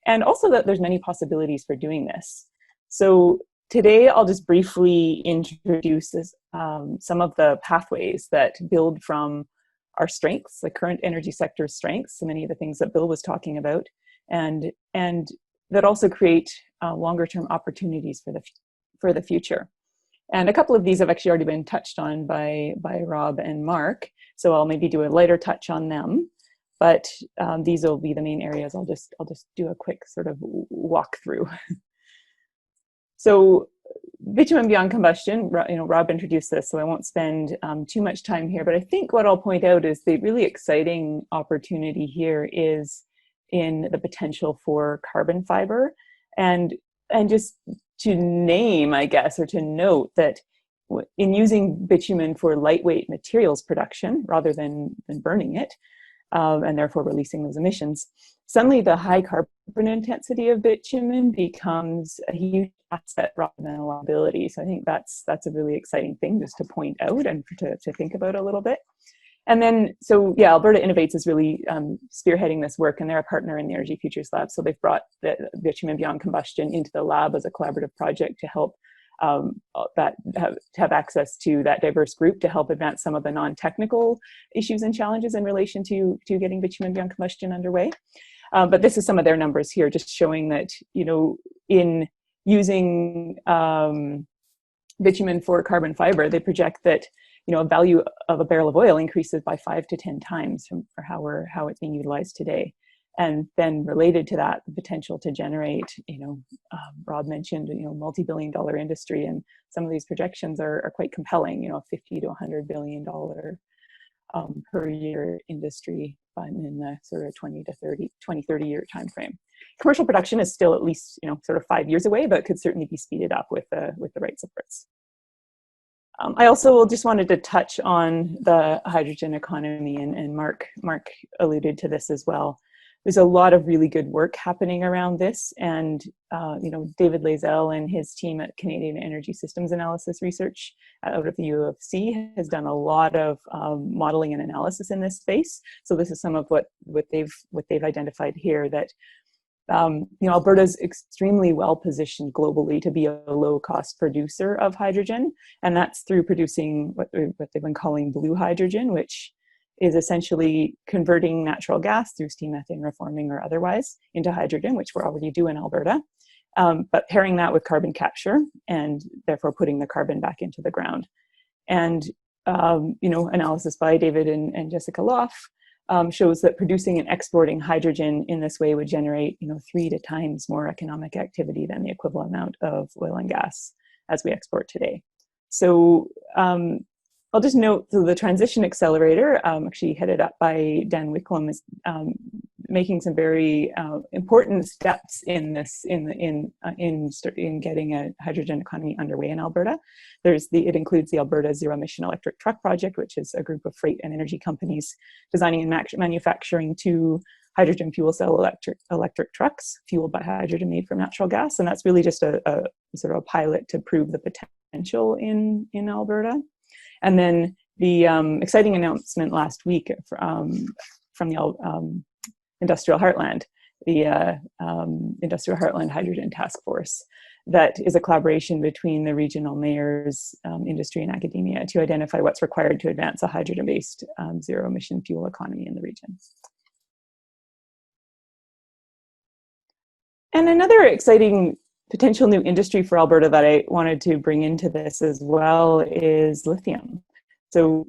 And also that there's many possibilities for doing this. So today I'll just briefly introduce some of the pathways that build from our strengths, the current energy sector's strengths, so many of the things that Bill was talking about, and that also create longer term opportunities for the future. And a couple of these have actually already been touched on by Rob and Mark, so I'll maybe do a lighter touch on them. But these will be the main areas. I'll just do a quick sort of walk through. So bitumen beyond combustion, Rob introduced this, so I won't spend too much time here, but I think what I'll point out is the really exciting opportunity here is in the potential for carbon fiber, and just to name, I guess, or to note that in using bitumen for lightweight materials production rather than burning it, and therefore releasing those emissions, suddenly the high carbon intensity of bitumen becomes a huge asset rather than a liability. So I think that's a really exciting thing just to point out and to think about a little bit. And then, so yeah, Alberta Innovates is really spearheading this work, and they're a partner in the Energy Futures Lab. So they've brought the bitumen beyond combustion into the lab as a collaborative project to help have access to that diverse group to help advance some of the non-technical issues and challenges in relation to getting bitumen beyond combustion underway. But this is some of their numbers here, just showing that, in using bitumen for carbon fiber, they project that, a value of a barrel of oil increases by 5 to 10 times for how it's being utilized today. And then related to that, the potential to generate, Rob mentioned, multi-billion-dollar industry, and some of these projections are quite compelling, $50 to $100 billion per year industry in the sort of 20 to 30 year time frame. Commercial production is still at least, sort of 5 years away, but could certainly be speeded up with the right supports. I also just wanted to touch on the hydrogen economy, and Mark alluded to this as well. There's a lot of really good work happening around this, and David Lazell and his team at Canadian Energy Systems Analysis Research out of the U of C has done a lot of modeling and analysis in this space. So this is some of what they've identified here, that Alberta is extremely well positioned globally to be a low-cost producer of hydrogen, and that's through producing what they've been calling blue hydrogen, which is essentially converting natural gas through steam methane reforming or otherwise into hydrogen, which we're already doing in Alberta, but pairing that with carbon capture and therefore putting the carbon back into the ground. And analysis by David and Jessica Loff shows that producing and exporting hydrogen in this way would generate 3 times more economic activity than the equivalent amount of oil and gas as we export today. So I'll just note the Transition Accelerator, actually headed up by Dan Wicklum, is making some very important steps in this in getting a hydrogen economy underway in Alberta. It includes the Alberta Zero Emission Electric Truck Project, which is a group of freight and energy companies designing and manufacturing 2 hydrogen fuel cell electric trucks fueled by hydrogen made from natural gas, and that's really just a sort of a pilot to prove the potential in Alberta. And then the exciting announcement last week from the Industrial Heartland, the Industrial Heartland Hydrogen Task Force, that is a collaboration between the regional mayors, industry, and academia to identify what's required to advance a hydrogen-based zero-emission fuel economy in the region. And another exciting potential new industry for Alberta that I wanted to bring into this as well is lithium. So,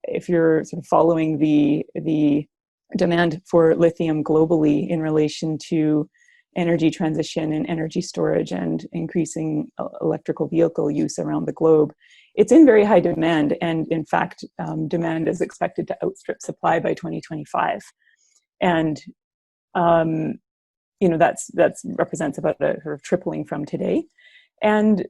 if you're sort of following the demand for lithium globally in relation to energy transition and energy storage and increasing electrical vehicle use around the globe, it's in very high demand. And in fact, demand is expected to outstrip supply by 2025. And that's represents about a sort of tripling from today. And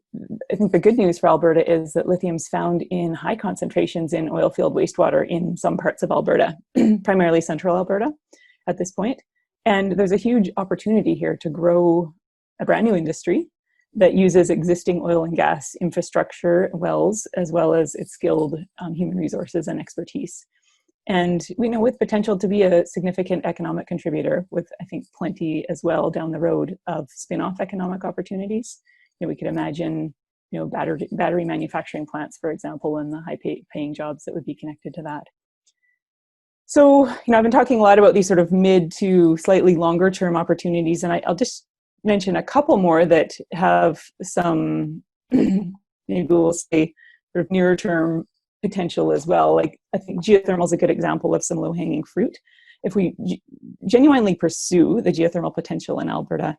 I think the good news for Alberta is that lithium's found in high concentrations in oil field wastewater in some parts of Alberta, primarily central Alberta at this point. And there's a huge opportunity here to grow a brand new industry that uses existing oil and gas infrastructure wells, as well as its skilled human resources and expertise. And we know with potential to be a significant economic contributor, with I think plenty as well down the road of spin-off economic opportunities. You know, we could imagine, you know, battery manufacturing plants, for example, and the high-paying jobs that would be connected to that. So, you know, I've been talking a lot about these sort of mid to slightly longer term opportunities, and I'll just mention a couple more that have some, maybe we'll say, sort of nearer term potential as well. Like, I think geothermal is a good example of some low hanging fruit. If we genuinely pursue the geothermal potential in Alberta,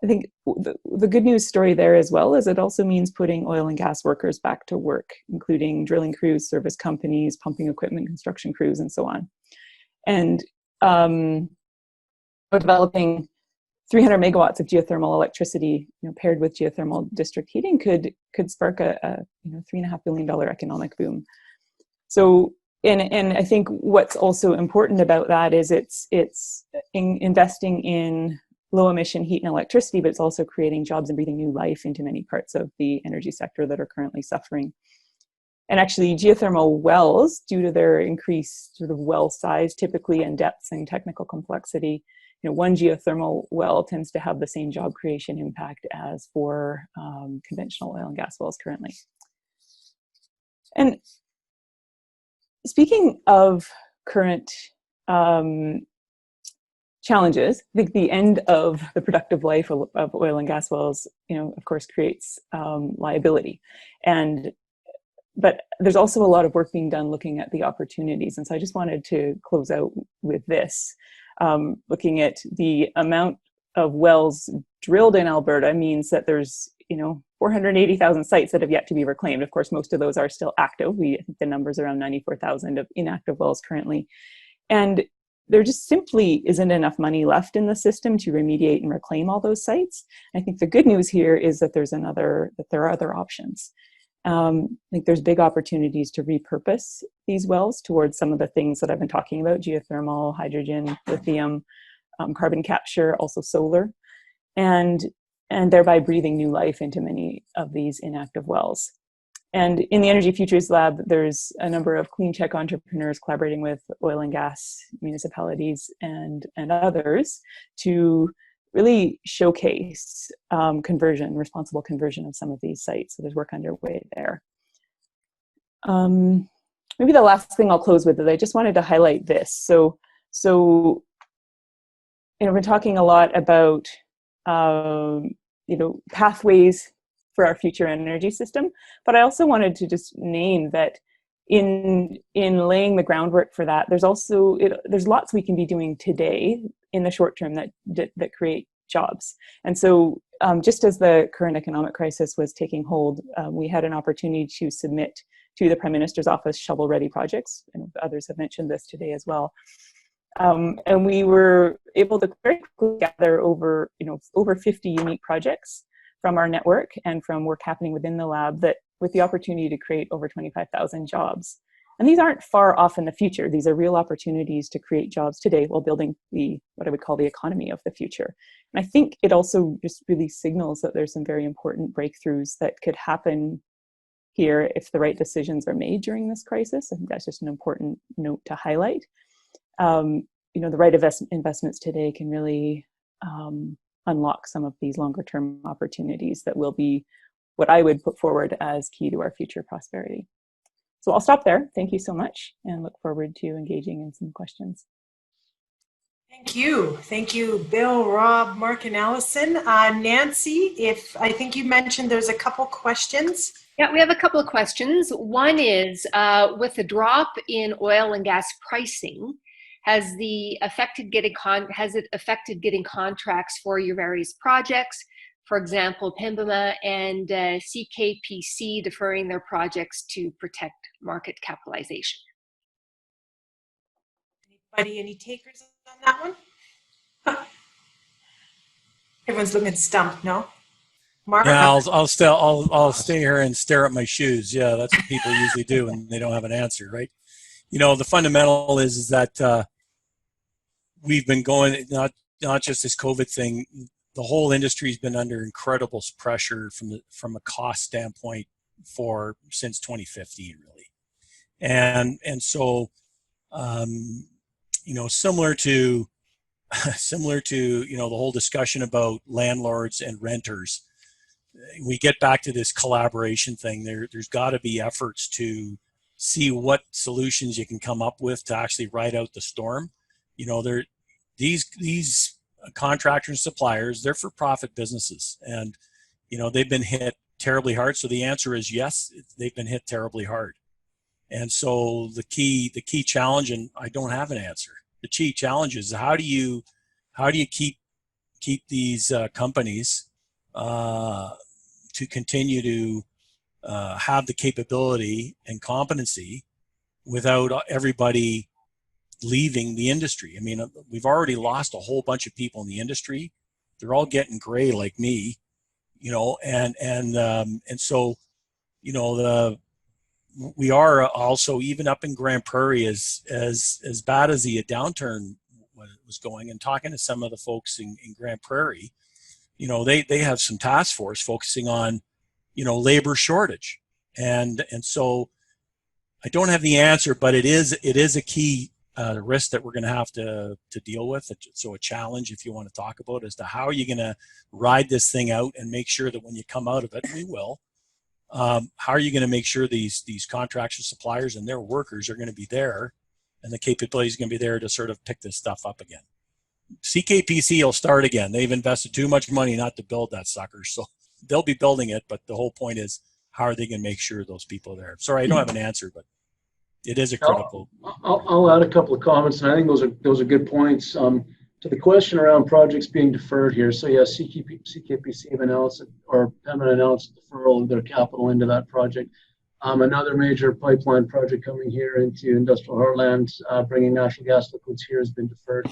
I think the good news story there as well is it also means putting oil and gas workers back to work, including drilling crews, service companies, pumping equipment, construction crews, and so on. And developing 300 megawatts of geothermal electricity, you know, paired with geothermal district heating could spark a $3.5 billion economic boom. So, and I think what's also important about that is it's investing in low emission heat and electricity, but it's also creating jobs and breathing new life into many parts of the energy sector that are currently suffering. And actually, geothermal wells, due to their increased sort of well size typically and depths and technical complexity, you know, one geothermal well tends to have the same job creation impact as for conventional oil and gas wells currently. And speaking of current challenges, I think the end of the productive life of oil and gas wells, you know, of course, creates liability. But there's also a lot of work being done looking at the opportunities. And so I just wanted to close out with this. Looking at the amount of wells drilled in Alberta means that there's, you know, 480,000 sites that have yet to be reclaimed. Of course, most of those are still active. I think the number's around 94,000 of inactive wells currently. And there just simply isn't enough money left in the system to remediate and reclaim all those sites. I think the good news here is that there are other options. I think there's big opportunities to repurpose these wells towards some of the things that I've been talking about: geothermal, hydrogen, lithium, carbon capture, also solar, and thereby breathing new life into many of these inactive wells. And in the Energy Futures Lab, there's a number of clean tech entrepreneurs collaborating with oil and gas municipalities and others to really showcase responsible conversion of some of these sites. So there's work underway there. Maybe the last thing I'll close with is I just wanted to highlight this. So you know, I've been talking a lot about you know, pathways for our future energy system, but I also wanted to just name that in laying the groundwork for that, there's also there's lots we can be doing today in the short term that create jobs. And so just as the current economic crisis was taking hold, we had an opportunity to submit to the Prime Minister's office shovel-ready projects, and others have mentioned this today as well. And we were able to very quickly gather over 50 unique projects from our network and from work happening within the lab, that with the opportunity to create over 25,000 jobs. And these aren't far off in the future. These are real opportunities to create jobs today while building what I would call the economy of the future. And I think it also just really signals that there's some very important breakthroughs that could happen here if the right decisions are made during this crisis. I think that's just an important note to highlight. You know, the right investments today can really unlock some of these longer term opportunities that will be what I would put forward as key to our future prosperity. So I'll stop there. Thank you so much, and look forward to engaging in some questions. Thank you. Thank you, Bill, Rob, Mark, and Allison. Nancy, I think you mentioned there's a couple questions. Yeah, we have a couple of questions. One is, with the drop in oil and gas pricing, has it affected getting contracts for your various projects? For example, PEMBMA and CKPC deferring their projects to protect market capitalization. Any takers on that one? Everyone's looking stumped, no? Mark? Yeah, I'll stay here and stare at my shoes. Yeah, that's what people usually do when they don't have an answer, right? You know, the fundamental is that we've been going, not just this COVID thing, the whole industry's been under incredible pressure from a cost standpoint since 2015, really. And so, similar to the whole discussion about landlords and renters, we get back to this collaboration thing. There's got to be efforts to see what solutions you can come up with to actually ride out the storm. These contractors and suppliers, they're for-profit businesses, and they've been hit terribly hard. So the answer is yes, they've been hit terribly hard. And so the key challenge, and I don't have an answer. The key challenge is how do you keep these companies to continue to have the capability and competency without everybody leaving the industry. I mean, we've already lost a whole bunch of people in the industry. They're all getting gray like me, and so, we are also, even up in Grand Prairie, as bad as the downturn was going, and talking to some of the folks in Grand Prairie, they have some task force focusing on, labor shortage. And so I don't have the answer, but it is a key risk that we're going to have to deal with. So a challenge, if you want to talk about, as to how are you going to ride this thing out and make sure that when you come out of it, we will, how are you going to make sure these contractors, suppliers, and their workers are going to be there, and the capability is going to be there to sort of pick this stuff up again. CKPC will start again. They've invested too much money not to build that sucker, so they'll be building it, but the whole point is, how are they going to make sure those people are there? Sorry, I don't have an answer, but it is a critical. I'll add a couple of comments, and I think those are good points. To the question around projects being deferred here, so yes, CKPC have announced, or PEMA announced deferral of their capital into that project. Another major pipeline project coming here into industrial heartland, bringing natural gas liquids here, has been deferred.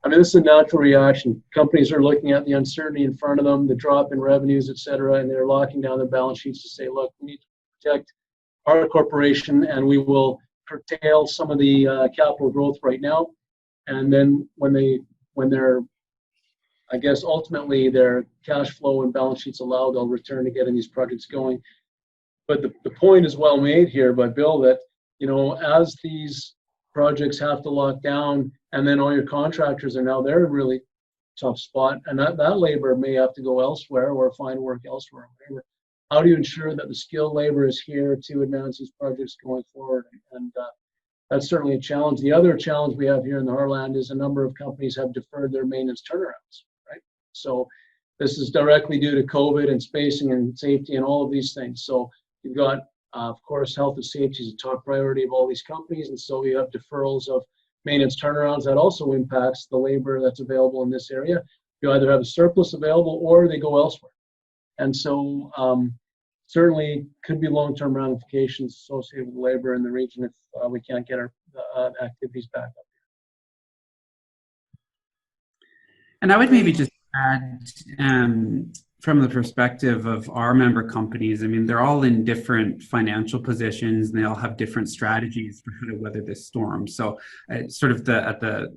I mean, this is a natural reaction. Companies are looking at the uncertainty in front of them, the drop in revenues, et cetera, and they're locking down their balance sheets to say, look, we need to protect our corporation, and we will curtail some of the capital growth right now. And then when they're, I guess, ultimately their cash flow and balance sheets allow, they'll return to getting these projects going. But the point is well made here by Bill that, as these projects have to lock down, and then all your contractors are now, they're in a really tough spot, and that labor may have to go elsewhere or find work elsewhere. How do you ensure that the skilled labor is here to advance these projects going forward? And that's certainly a challenge. The other challenge we have here in the Heartland is a number of companies have deferred their maintenance turnarounds, right? So this is directly due to COVID and spacing and safety and all of these things. So you've got, of course, health and safety is a top priority of all these companies, and so you have deferrals of maintenance turnarounds. That also impacts the labor that's available in this area. You either have a surplus available or they go elsewhere. And so certainly could be long-term ramifications associated with labor in the region if we can't get our activities back up here. And I would maybe just add, from the perspective of our member companies, I mean, they're all in different financial positions, and they all have different strategies for how to weather this storm. So sort of at the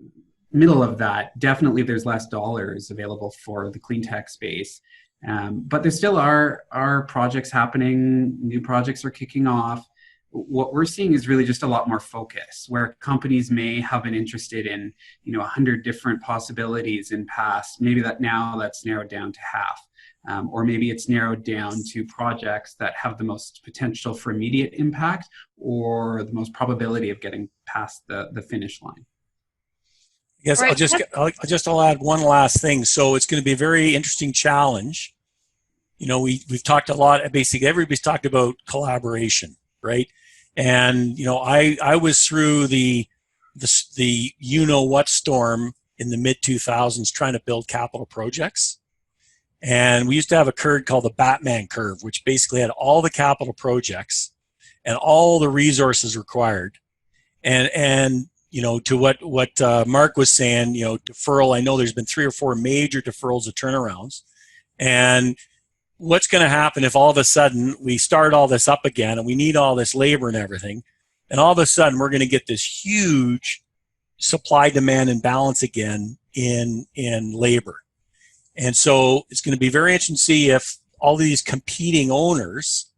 middle of that, definitely there's less dollars available for the clean tech space. But there still are projects happening, new projects are kicking off. What we're seeing is really just a lot more focus, where companies may have been interested in, 100 different possibilities in past. Maybe that's narrowed down to half. Or maybe it's narrowed down to projects that have the most potential for immediate impact or the most probability of getting past the finish line. Yes, right. I'll add one last thing. So it's going to be a very interesting challenge. We've talked a lot. Basically, everybody's talked about collaboration, right? And I was through the what storm in the mid 2000s trying to build capital projects, and we used to have a curve called the Batman curve, which basically had all the capital projects and all the resources required, and to what Mark was saying, deferral. I know there's been 3 or 4 major deferrals of turnarounds, and what's going to happen if all of a sudden we start all this up again and we need all this labor and everything, and all of a sudden we're going to get this huge supply-demand imbalance again in labor. And so it's going to be very interesting to see if all these competing owners,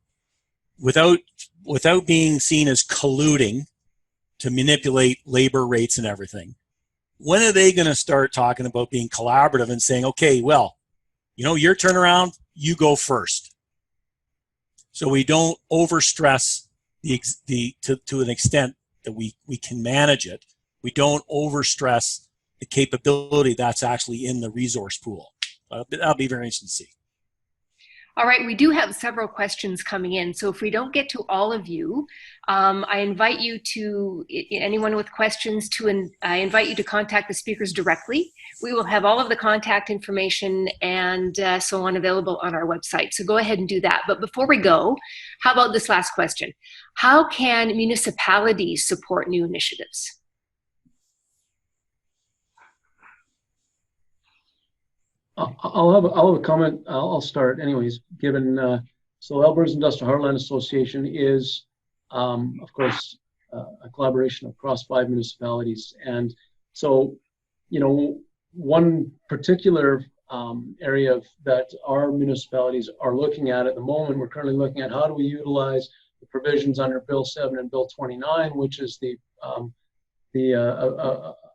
without being seen as colluding to manipulate labor rates and everything, when are they going to start talking about being collaborative and saying, okay, well, you know, your turnaround, you go first. So we don't overstress to an extent that we can manage it. We don't overstress the capability that's actually in the resource pool. That'll be very interesting to see. All right, we do have several questions coming in. So if we don't get to all of you, I invite you to, anyone with questions, I invite you to contact the speakers directly. We will have all of the contact information and so on available on our website. So go ahead and do that. But before we go, how about this last question? How can municipalities support new initiatives? I'll have a comment. I'll start anyways, given, so Alberta's Industrial Heartland Association is, of course, a collaboration across 5 municipalities. And so, you know, one particular area that our municipalities are looking at the moment, we're currently looking at how do we utilize the provisions under Bill 7 and Bill 29, which is the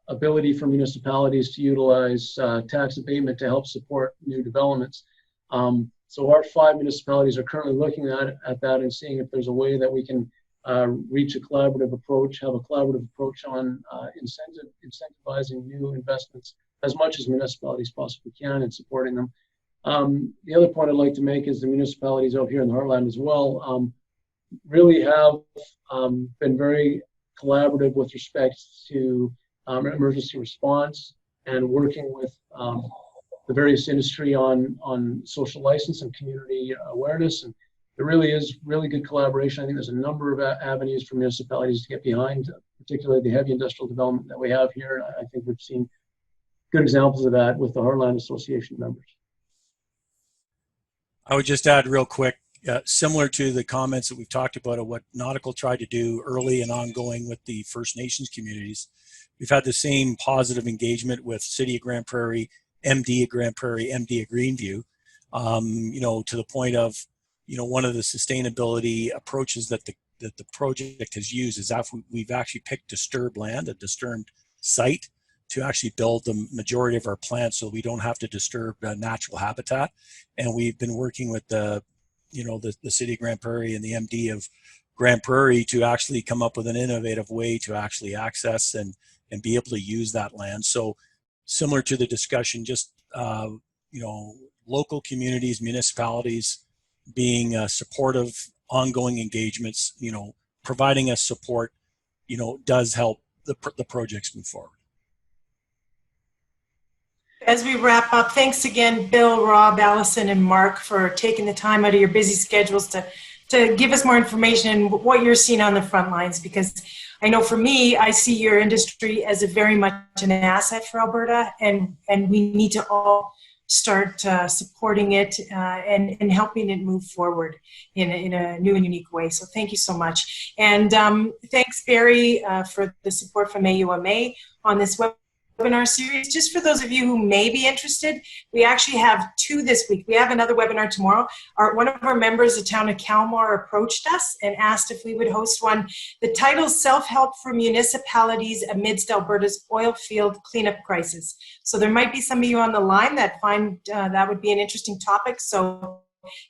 ability for municipalities to utilize tax abatement to help support new developments. So our 5 municipalities are currently looking at that and seeing if there's a way that we can reach a collaborative approach, have a collaborative approach on incentivizing new investments as much as municipalities possibly can and supporting them. The other point I'd like to make is the municipalities out here in the Heartland as well really have been very collaborative with respect to emergency response and working with the various industry on social license and community awareness. And there really is really good collaboration. I think there's a number of avenues for municipalities to get behind, particularly the heavy industrial development that we have here. I think we've seen good examples of that with the Heartland Association members. I would just add real quick, similar to the comments that we've talked about of what Nauticol tried to do early and ongoing with the First Nations communities, we've had the same positive engagement with City of Grand Prairie, MD of Grand Prairie, MD of Greenview, you know, to the point of, you know, one of the sustainability approaches that the project has used is that we've actually picked disturbed land, a disturbed site, to actually build the majority of our plants so we don't have to disturb natural habitat. And we've been working with the City of Grand Prairie and the MD of Grand Prairie to actually come up with an innovative way to actually access and be able to use that land. So similar to the discussion, just, you know, local communities, municipalities being supportive, ongoing engagements, you know, providing us support, you know, does help the projects move forward. As we wrap up, thanks again, Bill, Rob, Allison, and Mark for taking the time out of your busy schedules to give us more information and what you're seeing on the front lines, because I know for me, I see your industry as a very much an asset for Alberta, and we need to all start supporting it and helping it move forward in a new and unique way. So thank you so much. And thanks, Barry, for the support from AUMA on this webinar series. Just for those of you who may be interested, we actually have 2 this week. We have another webinar tomorrow. One of our members, the town of Calmar, approached us and asked if we would host one. The title is Self-Help for Municipalities Amidst Alberta's Oil Field Cleanup Crisis. So there might be some of you on the line that find that would be an interesting topic. So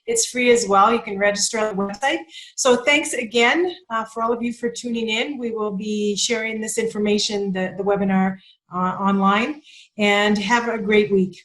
it's free as well. You can register on the website. So thanks again for all of you for tuning in. We will be sharing this information, the webinar online, and have a great week.